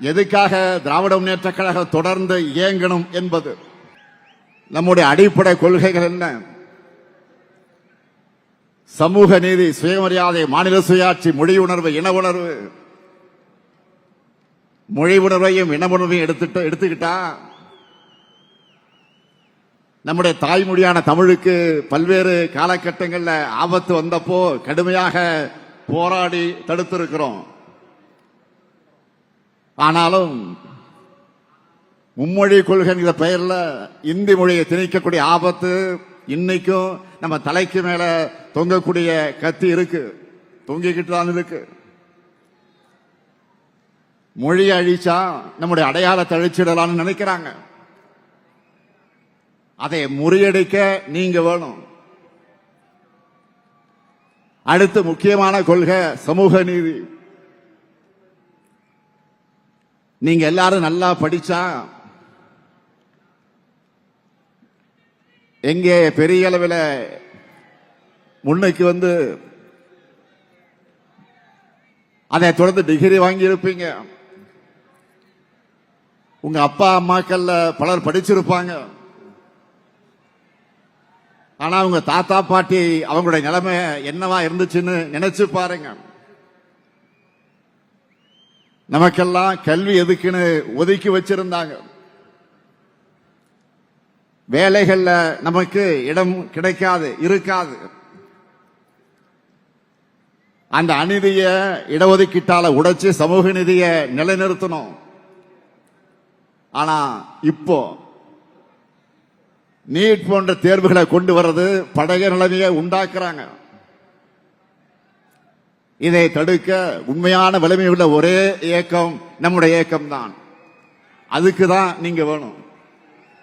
எதுக்காக திராவிட முன்னேற்ற கழகம் தொடர்ந்து இயங்கணும் என்பது நம்முடைய அடிப்படை கொள்கைகள் என்ன? சமூக நீதி, சுயமரியாதை, மாநில சுயாட்சி, மொழி உணர்வு, இன உணர்வு. மொழி உணர்வையும் இன உணர்வையும் எடுத்துக்கிட்டா நம்முடைய தாய்மொழியான தமிழுக்கு பல்வேறு காலகட்டங்களில் ஆபத்து வந்தப்போ கடுமையாக போராடி தடுத்திருக்கிறோம். ஆனாலும் மும்மொழி கொள்கைங்கிற பெயர்ல இந்தி மொழியை திணிக்கக்கூடிய ஆபத்து இன்னைக்கும் நம்ம தலைக்கு மேல தொங்கக்கூடிய கத்தி இருக்கு, தொங்கிக்கிட்டு தான் இருக்கு. மொழியை அழிச்சா நம்முடைய அடையாளத்தை அழிச்சிடலாம்னு நினைக்கிறாங்க. அதை முறியடிக்க நீங்க வேணும். அடுத்து முக்கியமான கொள்கை சமூக நீதி. நீங்க எல்லாரும் நல்லா படிச்சா எங்கே பெரிய அளவில் முன்னுக்கு வந்து அதை தொடர்ந்து டிகிரி வாங்கி இருப்பீங்க. உங்க அப்பா அம்மாக்கள்ல பலர் படிச்சிருப்பாங்க. ஆனா உங்க தாத்தா பாட்டி அவங்களுடைய நிலைமை என்னவா இருந்துச்சுன்னு நினைச்சு பாருங்க. நமக்கெல்லாம் கல்வி எதுக்குன்னு ஒதுக்கி வச்சிருந்தாங்க. வேலைகள்ல நமக்கு இடம் கிடைக்காது, இருக்காது. அந்த அநீதிய இடஒதுக்கீட்டால உடைச்சு சமூக நீதியை நிலைநிறுத்தணும். ஆனா இப்போ நீட் போன்ற தேர்வுகளை கொண்டு வர்றது பழைய நிலைமையை உண்டாக்குறாங்க. இதை தடுக்க உண்மையான வலிமை உள்ள ஒரே இயக்கம் நம்முடைய இயக்கம் தான். அதுக்கு தான் நீங்க வேணும்.